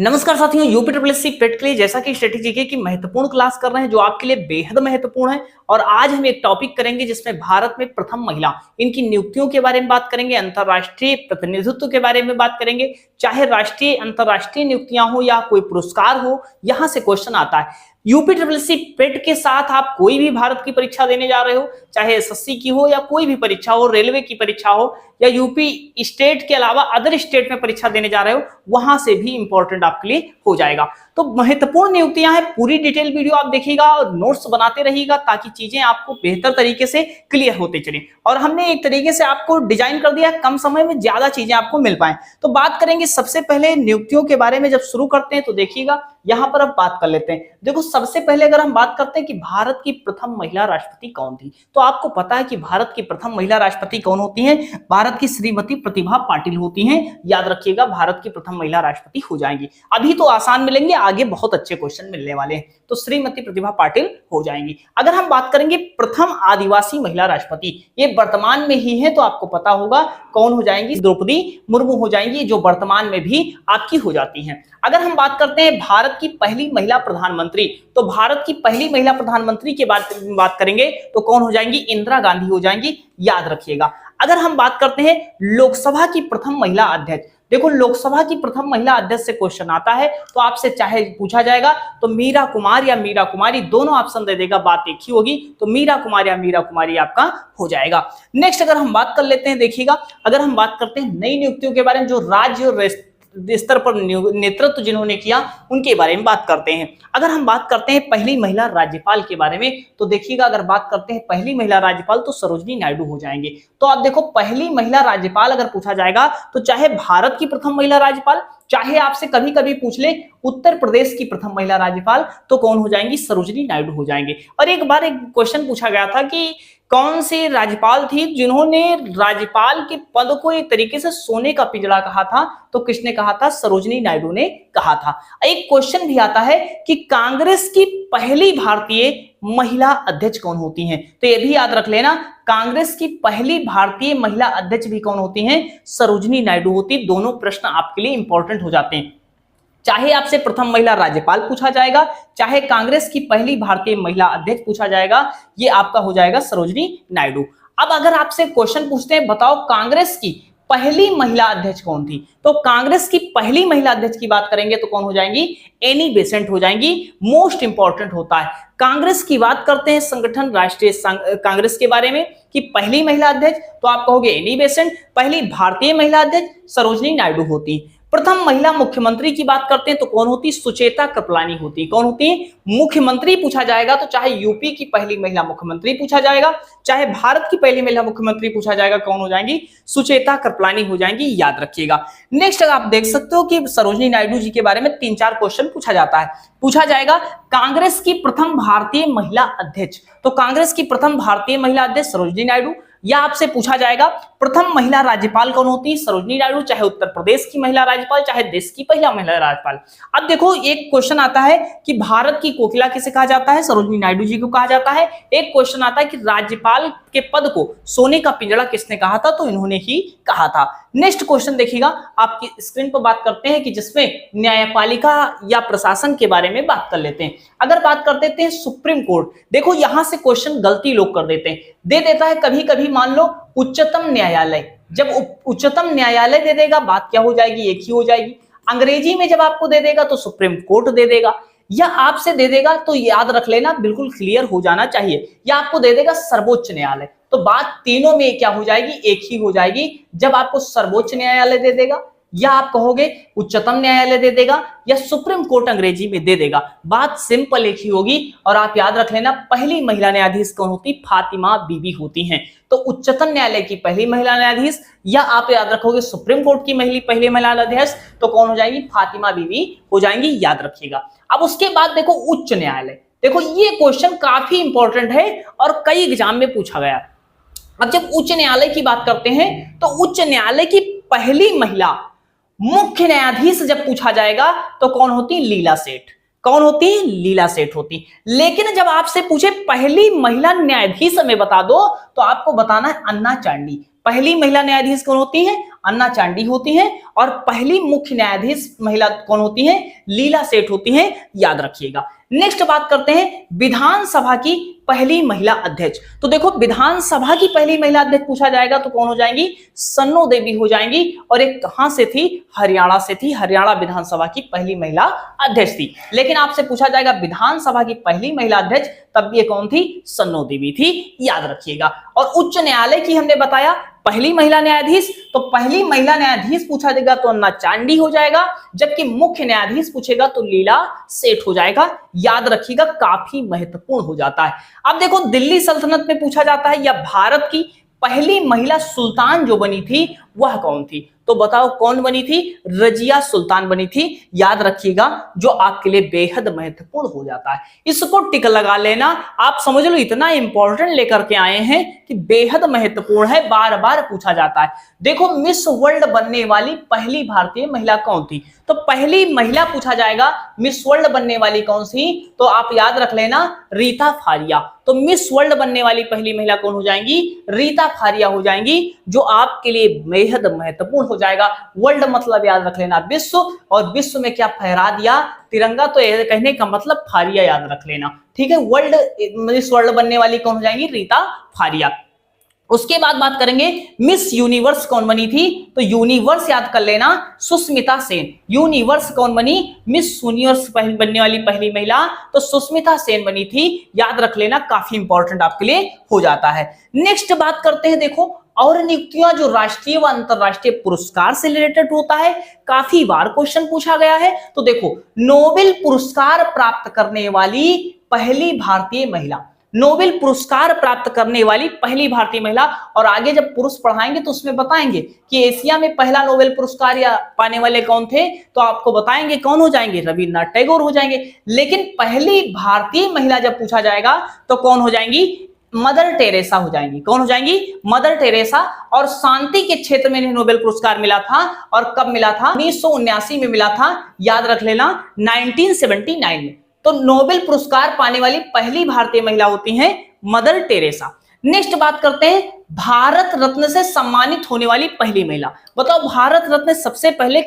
नमस्कार साथियों, UP triple S C पेट के लिए जैसा कि स्ट्रेटेजी की महत्वपूर्ण क्लास कर रहे हैं जो आपके लिए बेहद महत्वपूर्ण है। और आज हम एक टॉपिक करेंगे जिसमें भारत में प्रथम महिला, इनकी नियुक्तियों के बारे में बात करेंगे, अंतरराष्ट्रीय प्रतिनिधित्व के बारे में बात करेंगे। चाहे राष्ट्रीय अंतरराष्ट्रीय नियुक्तियां हो या कोई पुरस्कार हो, यहां से क्वेश्चन आता है। यूपी ट्रिपल एस सी पेट के साथ आप कोई भी भारत की परीक्षा देने जा रहे हो, चाहे एसएससी की हो या कोई भी परीक्षा हो, रेलवे की परीक्षा हो या यूपी स्टेट के अलावा अदर स्टेट में परीक्षा देने जा रहे हो, वहां से भी इंपॉर्टेंट आपके लिए हो जाएगा। तो महत्वपूर्ण नियुक्तियां हैं, पूरी डिटेल वीडियो आप देखिएगा और नोट्स बनाते रहिएगा ताकि चीजें आपको बेहतर तरीके से क्लियर होते चले। और हमने एक तरीके से आपको डिजाइन कर दिया, कम समय में ज्यादा चीजें आपको मिल पाए। तो बात करेंगे सबसे पहले नियुक्तियों के बारे में। जब शुरू करते हैं तो देखिएगा यहां पर अब बात कर लेते हैं। देखो, सबसे पहले अगर हम बात करते हैं कि भारत की प्रथम महिला राष्ट्रपति कौन थी, तो आपको पता है कि भारत की प्रथम महिला राष्ट्रपति कौन होती हैं? भारत की श्रीमती प्रतिभा पाटिल होती हैं। याद रखिएगा, भारत की प्रथम महिला राष्ट्रपति हो जाएंगी। अभी तो आसान मिलेंगे, आगे बहुत अच्छे क्वेश्चन मिलने वाले हैं। तो श्रीमती प्रतिभा पाटिल हो जाएंगी। अगर हम बात करेंगे प्रथम आदिवासी महिला राष्ट्रपति, ये वर्तमान में ही है तो आपको पता होगा कौन हो जाएंगी? द्रौपदी मुर्मू हो जाएंगी, जो वर्तमान में भी आपकी हो जाती हैं। अगर हम बात करते हैं भारत की पहली महिला प्रधानमंत्री, तो भारत की पहली महिला प्रधानमंत्री की बात करेंगे तो कौन हो जाएंगी? इंदिरा गांधी हो जाएंगी। याद रखिएगा। अगर हम बात करते हैं लोकसभा की प्रथम महिला अध्यक्ष, देखो लोकसभा की प्रथम महिला अध्यक्ष से क्वेश्चन आता है तो आपसे चाहे पूछा जाएगा तो मीरा कुमार या मीरा कुमारी, दोनों ऑप्शन दे देगा, बात एक ही होगी। तो मीरा कुमार या मीरा कुमारी आपका हो जाएगा। नेक्स्ट अगर हम बात कर लेते हैं, देखिएगा अगर हम बात करते हैं नई नियुक्तियों के बारे में, जो राज्य और स्तर पर नेतृत्व जिन्होंने किया उनके बारे में बात करते हैं। अगर हम बात करते हैं पहली महिला राज्यपाल के बारे में, तो देखिएगा अगर बात करते हैं पहली महिला राज्यपाल तो सरोजिनी नायडू हो जाएंगे। तो आप देखो, पहली महिला राज्यपाल अगर पूछा जाएगा तो चाहे भारत की प्रथम महिला राज्यपाल, चाहे आपसे कभी कभी पूछ ले उत्तर प्रदेश की प्रथम महिला राज्यपाल, तो कौन हो जाएंगी? सरोजिनी नायडू हो जाएंगे। और एक बार एक क्वेश्चन पूछा गया था कि कौन सी राज्यपाल थी जिन्होंने राज्यपाल के पद को एक तरीके से सोने का पिंजड़ा कहा था, तो किसने कहा था? सरोजिनी नायडू ने कहा था। एक क्वेश्चन भी आता है कि कांग्रेस की पहली भारतीय महिला अध्यक्ष कौन होती हैं, तो ये भी याद रख लेना, कांग्रेस की पहली भारतीय महिला अध्यक्ष भी कौन होती हैं? सरोजिनी नायडू होती। दोनों प्रश्न आपके लिए इंपॉर्टेंट हो जाते हैं। चाहे आपसे प्रथम महिला राज्यपाल पूछा जाएगा, चाहे कांग्रेस की पहली भारतीय महिला अध्यक्ष पूछा जाएगा, ये आपका हो जाएगा सरोजिनी नायडू। अब अगर आपसे क्वेश्चन पूछते हैं, बताओ कांग्रेस की पहली महिला अध्यक्ष कौन थी, तो कांग्रेस की पहली महिला अध्यक्ष की बात करेंगे तो कौन हो जाएंगी? एनी बेसेंट हो जाएंगी। मोस्ट इंपॉर्टेंट होता है। कांग्रेस की बात करते हैं संगठन राष्ट्रीय कांग्रेस के बारे में कि पहली महिला अध्यक्ष, तो आप कहोगे एनी बेसेंट। पहली भारतीय महिला अध्यक्ष सरोजिनी नायडू होती। प्रथम महिला मुख्यमंत्री की बात करते हैं तो कौन होती? सुचेता कृपलानी होती। कौन होती? मुख्यमंत्री पूछा जाएगा तो चाहे यूपी की पहली महिला मुख्यमंत्री पूछा जाएगा, चाहे भारत की पहली महिला मुख्यमंत्री पूछा जाएगा, कौन हो जाएंगी? सुचेता कृपलानी हो जाएंगी। याद रखिएगा। नेक्स्ट आप देख सकते हो कि सरोजिनी नायडू जी के बारे में 3-4 क्वेश्चन पूछा जाता है। पूछा जाएगा कांग्रेस की प्रथम भारतीय महिला अध्यक्ष, तो कांग्रेस की प्रथम भारतीय महिला अध्यक्ष सरोजिनी नायडू। या आपसे पूछा जाएगा प्रथम महिला राज्यपाल कौन होती? सरोजिनी नायडू। चाहे उत्तर प्रदेश की महिला राज्यपाल, चाहे देश की पहला महिला राज्यपाल। अब देखो, एक क्वेश्चन आता है कि भारत की कोकिला किसे कहा जाता है? सरोजिनी नायडू जी को कहा जाता है। एक क्वेश्चन आता है कि राज्यपाल के पद को सोने का पिंजड़ा किसने कहा था, तो इन्होंने ही कहा था। नेक्स्ट क्वेश्चन देखिएगा, आपकी स्क्रीन पर बात करते हैं कि जिसमें न्यायपालिका या प्रशासन के बारे में बात कर लेते हैं। अगर बात कर देते हैं सुप्रीम कोर्ट, देखो यहां से क्वेश्चन गलती लोग कर देते हैं, दे देता है कभी कभी मान लो उच्चतम न्यायालय। जब उच्चतम न्यायालय दे देगा, बात क्या हो जाएगी? एक ही हो जाएगी। अंग्रेजी में जब आपको दे देगा तो सुप्रीम कोर्ट दे देगा, या आपसे दे देगा तो याद रख लेना, बिल्कुल क्लियर हो जाना चाहिए, या आपको दे देगा सर्वोच्च न्यायालय। तो बात तीनों में क्या हो जाएगी? एक ही हो जाएगी। जब आपको सर्वोच्च न्यायालय दे देगा, या आप कहोगे उच्चतम न्यायालय दे देगा, या सुप्रीम कोर्ट अंग्रेजी में दे देगा, बात सिंपल एक ही होगी। और आप याद रख लेना, पहली महिला न्यायाधीश कौन होती? फातिमा बीबी होती हैं। तो उच्चतम न्यायालय की पहली महिला न्यायाधीश, या आप याद रखोगे सुप्रीम कोर्ट की पहली महिला न्यायाधीश, तो कौन हो जाएगी? फातिमा बीबी हो जाएंगी। याद रखिएगा। अब उसके बाद देखो उच्च न्यायालय, देखो ये क्वेश्चन काफी इंपॉर्टेंट है और कई एग्जाम में पूछा गया। अब जब उच्च न्यायालय की बात करते हैं तो उच्च न्यायालय की पहली महिला मुख्य न्यायाधीश जब पूछा जाएगा तो कौन होती? लीला सेठ। कौन होती? लीला सेठ होती। लेकिन जब आपसे पूछे पहली महिला न्यायाधीश हमें बता दो, तो आपको बताना है अन्ना चांडी। पहली महिला न्यायाधीश कौन होती है? अन्ना चांडी होती हैं और पहली मुख्य न्यायाधीश महिला कौन होती हैं? लीला सेठ होती हैं, याद रखिएगा। नेक्स्ट बात करते हैं विधानसभा की पहली महिला अध्यक्ष। तो देखो विधानसभा की पहली महिला अध्यक्ष पूछा जाएगा तो कौन हो जाएंगी? सन्नो देवी हो जाएंगी। और एक कहां से थी? हरियाणा से थी। हरियाणा विधानसभा की पहली महिला अध्यक्ष थी। लेकिन आपसे पूछा जाएगा विधानसभा की पहली महिला अध्यक्ष, तब ये कौन थी? सन्नो देवी थी, याद रखिएगा। और उच्च न्यायालय की हमने बताया पहली महिला न्यायाधीश, तो पहली महिला न्यायाधीश पूछा जाएगा तो अन्ना चांडी हो जाएगा, जबकि मुख्य न्यायाधीश पूछेगा तो लीला सेठ हो जाएगा, याद रखिएगा, काफी महत्वपूर्ण हो जाता है। अब देखो दिल्ली सल्तनत में पूछा जाता है या भारत की पहली महिला सुल्तान जो बनी थी वह कौन थी? तो बताओ कौन बनी थी? रजिया सुल्तान बनी थी, याद रखिएगा, जो आपके लिए बेहद महत्वपूर्ण हो जाता है। इसको टिक लगा लेना, आप समझ लो इतना इंपॉर्टेंट लेकर के आए हैं कि बेहद महत्वपूर्ण है, बार बार पूछा जाता है। देखो मिस वर्ल्ड बनने वाली पहली भारतीय महिला कौन थी? तो पहली महिला पूछा जाएगा मिस वर्ल्ड बनने वाली कौन सी? तो आप याद रख लेना रीता फारिया। तो मिस वर्ल्ड बनने वाली पहली महिला कौन हो जाएंगी? रीता फारिया हो जाएंगी, जो आपके लिए बेहद महत्वपूर्ण हो जाएगा। वर्ल्ड मतलब याद रख लेना विश्व, और विश्व में क्या फहरा दिया? तिरंगा। तो कहने का मतलब फारिया याद रख लेना, ठीक है। वर्ल्ड मिस वर्ल्ड बनने वाली कौन हो जाएंगी? रीता फारिया। उसके बाद बात करेंगे मिस यूनिवर्स कौन बनी थी? तो यूनिवर्स याद कर लेना सुष्मिता सेन। यूनिवर्स कौन बनी? मिस यूनिवर्स बनने वाली पहली महिला तो सुष्मिता सेन बनी थी, याद रख लेना, काफी इंपॉर्टेंट आपके लिए हो जाता है। नेक्स्ट बात करते हैं, देखो और नियुक्तियां जो राष्ट्रीय व अंतरराष्ट्रीय पुरस्कार से रिलेटेड होता है, काफी बार क्वेश्चन पूछा गया है। तो देखो नोबेल पुरस्कार प्राप्त करने वाली पहली भारतीय महिला, नोबेल पुरस्कार प्राप्त करने वाली पहली भारतीय महिला, और आगे जब पुरुष पढ़ाएंगे तो उसमें बताएंगे कि एशिया में पहला नोबेल पुरस्कार या पाने वाले कौन थे, तो आपको बताएंगे कौन हो जाएंगे? रविन्द्रनाथ टैगोर हो जाएंगे। लेकिन पहली भारतीय महिला जब पूछा जाएगा तो कौन हो जाएंगी? मदर टेरेसा हो जाएंगी। कौन हो जाएंगी? Mother Teresa. और शांति के क्षेत्र में इन्हें नोबेल पुरस्कार मिला था, और कब मिला था? 1979 में मिला था, याद रख लेना, 1979 में। तो नोबेल पुरस्कार पाने वाली पहली भारतीय महिला होती हैं मदर टेरेसा। नेक्स्ट बात करते हैं भारत रत्न से सम्मानित होने वाली पहली महिला। बताओ भारत रत्न सबसे पहले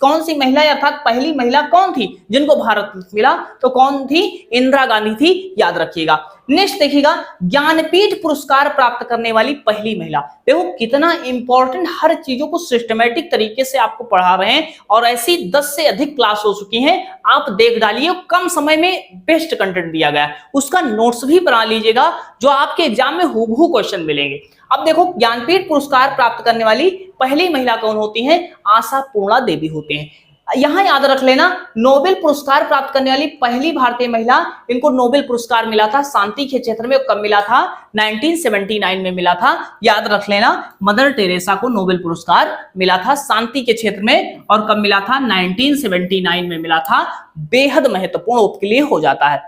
कौन सी महिला अर्थात पहली महिला कौन थी जिनको भारत रत्न मिला? तो कौन थी? इंदिरा गांधी थी, याद रखिएगा। नेक्स्ट देखिएगा ज्ञानपीठ पुरस्कार प्राप्त करने वाली पहली महिला। देखो कितना इंपॉर्टेंट, हर चीजों को सिस्टमेटिक तरीके से आपको पढ़ा रहे हैं, और ऐसी 10 से अधिक क्लास हो चुकी हैं, आप देख डालिए। कम समय में बेस्ट कंटेंट दिया गया है, उसका नोट्स भी बना लीजिएगा, जो आपके एग्जाम में हूबहू क्वेश्चन मिलेंगे। अब देखो ज्ञानपीठ पुरस्कार प्राप्त करने वाली पहली महिला कौन होती हैं? आशा पूर्णा देवी होती हैं। यहां याद रख लेना नोबेल पुरस्कार प्राप्त करने वाली पहली भारतीय महिला, इनको नोबेल पुरस्कार मिला था शांति के क्षेत्र में, कब मिला था? 1979 में मिला था, याद रख लेना। मदर टेरेसा को नोबेल पुरस्कार मिला था शांति के क्षेत्र में, और कब मिला था? 1979 में मिला था। बेहद महत्वपूर्ण आपके लिए हो जाता है।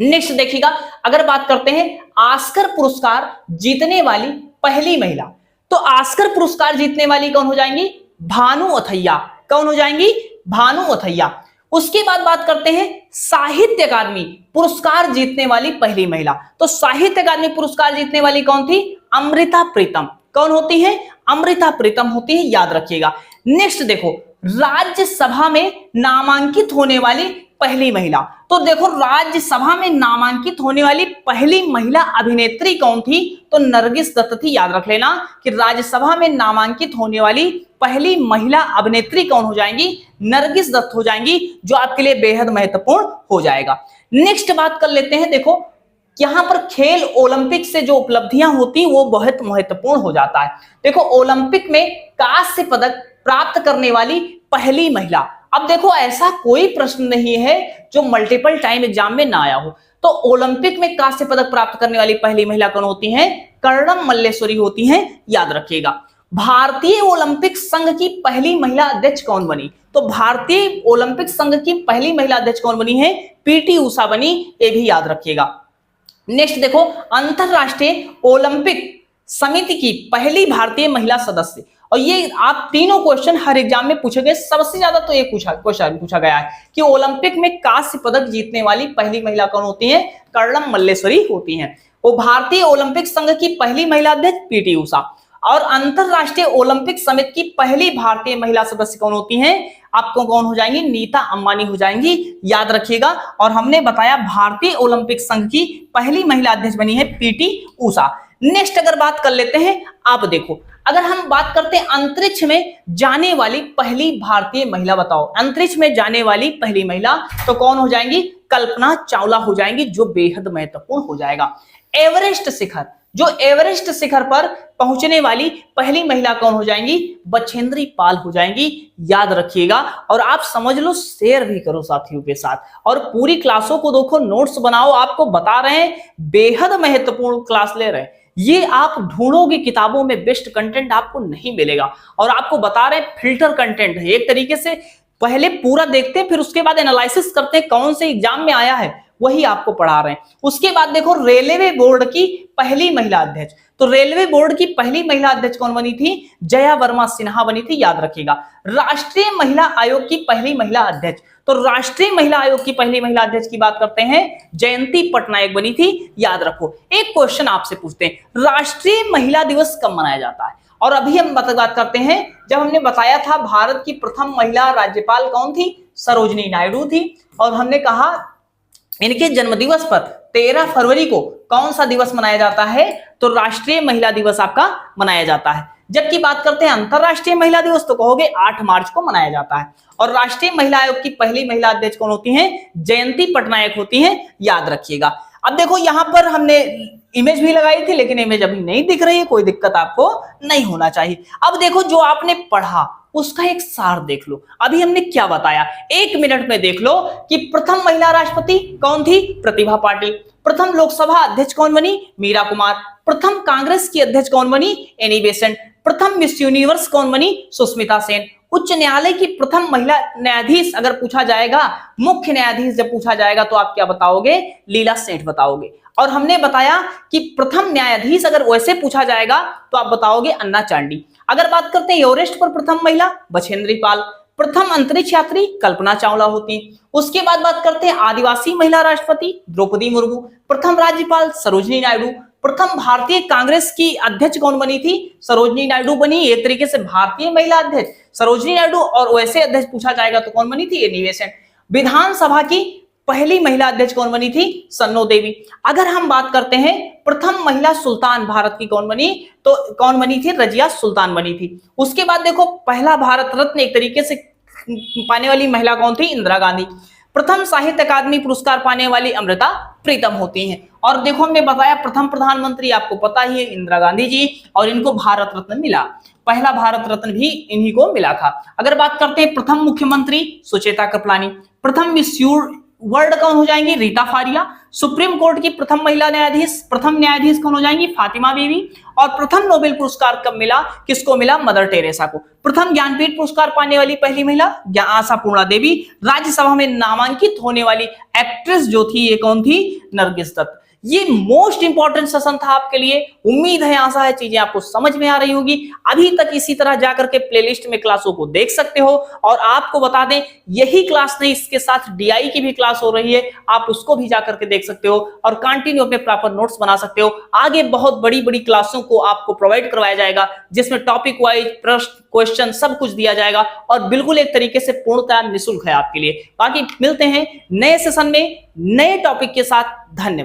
नेक्स्ट देखिएगा, अगर बात करते हैं ऑस्कर पुरस्कार जीतने वाली पहली महिला, तो ऑस्कर पुरस्कार जीतने वाली कौन हो जाएंगी? भानु अथैया। कौन हो जाएंगी? भानु अथैया। उसके बाद बात करते हैं साहित्य अकादमी पुरस्कार जीतने वाली पहली महिला, तो साहित्य अकादमी पुरस्कार जीतने वाली कौन थी? अमृता प्रीतम। कौन होती है? अमृता प्रीतम होती है, याद रखिएगा। नेक्स्ट देखो राज्यसभा में नामांकित होने वाली पहली महिला, तो देखो राज्यसभा में नामांकित होने वाली पहली महिला अभिनेत्री कौन थी? तो नरगिस दत्त थी, याद रख लेना कि राज्यसभा में नामांकित होने वाली पहली महिला अभिनेत्री कौन हो जाएंगी? नरगिस दत्त हो जाएंगी, जो आपके लिए बेहद महत्वपूर्ण हो जाएगा। नेक्स्ट बात कर लेते हैं, देखो यहां पर खेल ओलंपिक से जो उपलब्धियां होती वो बहुत महत्वपूर्ण हो जाता है। देखो ओलंपिक में कांस्य पदक प्राप्त करने वाली पहली महिला, अब देखो ऐसा कोई प्रश्न नहीं है जो मल्टीपल टाइम एग्जाम में ना आया हो, तो ओलंपिक में कांस्य पदक प्राप्त करने वाली पहली महिला कौन होती हैं? कर्णम मल्लेश्वरी होती हैं, याद रखिएगा। भारतीय ओलंपिक संघ की पहली महिला अध्यक्ष कौन बनी? तो भारतीय ओलंपिक संघ की पहली महिला अध्यक्ष कौन बनी है? पीटी उषा बनी, ये भी याद रखिएगा। नेक्स्ट देखो अंतरराष्ट्रीय ओलंपिक समिति की पहली भारतीय महिला सदस्य, और ये आप तीनों क्वेश्चन हर एग्जाम में पूछे गए, सबसे ज्यादा तो ये क्वेश्चन पूछा गया है कि ओलंपिक में कांस्य पदक जीतने वाली पहली महिला कौन होती है? कर्णम मल्लेश्वरी होती हैं। वो भारतीय ओलंपिक संघ की पहली महिला अध्यक्ष पीटी उषा। और अंतरराष्ट्रीय ओलंपिक समिति की पहली भारतीय महिला सदस्य कौन होती हैं? आपको कौन हो जाएंगी? नीता अंबानी हो जाएंगी, याद रखिएगा। और हमने बताया भारतीय ओलंपिक संघ की पहली महिला अध्यक्ष बनी है पीटी उषा। नेक्स्ट अगर बात कर लेते हैं, आप देखो, अगर हम बात करते हैं अंतरिक्ष में जाने वाली पहली भारतीय महिला, बताओ अंतरिक्ष में जाने वाली पहली महिला, तो कौन हो जाएंगी? कल्पना चावला हो जाएंगी, जो बेहद महत्वपूर्ण हो जाएगा। एवरेस्ट शिखर, जो एवरेस्ट शिखर पर पहुंचने वाली पहली महिला कौन हो जाएंगी? बछेंद्री पाल हो जाएंगी, याद रखिएगा। और आप समझ लो, शेयर भी करो साथियों के साथ, और पूरी क्लासों को देखो, नोट्स बनाओ। आपको बता रहे हैं बेहद महत्वपूर्ण क्लास ले रहे हैं, ये आप ढूंढोगे किताबों में, बेस्ट कंटेंट आपको नहीं मिलेगा। और आपको बता रहे हैं फिल्टर कंटेंट है, एक तरीके से पहले पूरा देखते हैं, फिर उसके बाद एनालिसिस करते हैं कौन से एग्जाम में आया है, वही आपको पढ़ा रहे हैं। उसके बाद देखो, रेलवे बोर्ड की पहली महिला अध्यक्ष, तो रेलवे बोर्ड की पहली महिला अध्यक्ष कौन बनी थी? जया वर्मा सिन्हा बनी थी, याद रखिएगा। राष्ट्रीय महिला आयोग की पहली महिला अध्यक्ष, तो राष्ट्रीय महिला आयोग की पहली महिला अध्यक्ष की बात करते हैं, जयंती पटनायक बनी थी, याद रखो। एक क्वेश्चन आपसे पूछते हैं, राष्ट्रीय महिला दिवस कब मनाया जाता है? और अभी हम बात करते हैं, जब हमने बताया था भारत की प्रथम महिला राज्यपाल कौन थी? सरोजिनी नायडू थी। और हमने कहा इनके जन्मदिवस पर 13 फरवरी को कौन सा दिवस मनाया जाता है? तो राष्ट्रीय महिला दिवस आपका मनाया जाता है। जबकि बात करते हैं अंतरराष्ट्रीय महिला दिवस, तो कहोगे 8 मार्च को मनाया जाता है। और राष्ट्रीय महिला आयोग की पहली महिला अध्यक्ष कौन होती हैं? जयंती पटनायक होती हैं, याद रखिएगा। अब देखो, यहां पर हमने इमेज भी लगाई थी, लेकिन इमेज अभी नहीं दिख रही है, कोई दिक्कत आपको नहीं होना चाहिए। अब देखो, जो आपने पढ़ा उसका एक सार देख लो। अभी हमने क्या बताया, 1 मिनट में देख लो कि प्रथम महिला राष्ट्रपति कौन थी? प्रतिभा पाटिल। प्रथम लोकसभा अध्यक्ष कौन बनी? मीरा कुमार। प्रथम कांग्रेस की अध्यक्ष कौन बनी? Annie Besant. प्रथम मिस यूनिवर्स कौन बनी? सुष्मिता सेन। उच्च न्यायालय की प्रथम महिला न्यायाधीश अगर पूछा जाएगा, मुख्य न्यायाधीश जब पूछा जाएगा, तो आप क्या बताओगे? लीला सेठ बताओगे। और हमने बताया कि प्रथम न्यायाधीश अगर वैसे पूछा जाएगा, तो आप बताओगे अन्ना चांडी। अगर बात करते हैं एवरेस्ट पर प्रथम महिला, बछेंद्री पाल। प्रथम अंतरिक्ष यात्री कल्पना चावला होती। उसके बाद बात करते हैं आदिवासी महिला राष्ट्रपति द्रौपदी मुर्मू। प्रथम राज्यपाल सरोजिनी नायडू। प्रथम भारतीय कांग्रेस की अध्यक्ष कौन बनी थी? सरोजिनी नायडू बनी। एक तरीके से भारतीय महिला अध्यक्ष सरोजिनी नायडू, और वैसे अध्यक्ष पूछा जाएगा तो कौन बनी थी? Annie Besant. विधानसभा की पहली महिला अध्यक्ष कौन बनी थी? सन्नो देवी। अगर हम बात करते हैं प्रथम महिला सुल्तान भारत की कौन बनी, तो कौन बनी थी? रजिया सुल्तान बनी थी। उसके बाद देखो, पहला भारत रत्न एक तरीके से पाने वाली महिला कौन थी? इंदिरा गांधी। प्रथम साहित्य अकादमी पुरस्कार पाने वाली अमृता प्रीतम होती हैं। और देखो, हमने बताया प्रथम प्रधानमंत्री आपको पता ही है, इंदिरा गांधी जी, और इनको भारत रत्न मिला। पहला भारत रत्न भी इन्हीं को मिला था। अगर बात करते हैं प्रथम मुख्यमंत्री, सुचेता कृपलानी। प्रथम मिस वर्ल्ड कौन हो जाएंगी? रीता फारिया। सुप्रीम कोर्ट की प्रथम महिला न्यायाधीश, प्रथम न्यायाधीश कौन हो जाएंगी? फातिमा बीवी। और प्रथम नोबेल पुरस्कार कब मिला? किसको मिला? मदर टेरेसा को। प्रथम ज्ञानपीठ पुरस्कार पाने वाली पहली महिला आशापूर्णा देवी। राज्यसभा में नामांकित होने वाली एक्ट्रेस जो थी, ये कौन थी? नरगिस दत्त। ये मोस्ट इंपॉर्टेंट सेशन था आपके लिए। उम्मीद है, आशा है चीजें आपको समझ में आ रही होगी। अभी तक इसी तरह जाकर के प्लेलिस्ट में क्लासों को देख सकते हो। और आपको बता दें, यही क्लास नहीं, इसके साथ डीआई की भी क्लास हो रही है, आप उसको भी जाकर के देख सकते हो और कंटिन्यू अपने प्रॉपर नोट्स बना सकते हो। आगे बहुत बड़ी बड़ी क्लासों को आपको प्रोवाइड करवाया जाएगा, जिसमें टॉपिक वाइज प्रश्न, क्वेश्चन सब कुछ दिया जाएगा, और बिल्कुल एक तरीके से पूर्णतः निःशुल्क है आपके लिए। बाकी मिलते हैं नए सेशन में नए टॉपिक के साथ। धन्यवाद।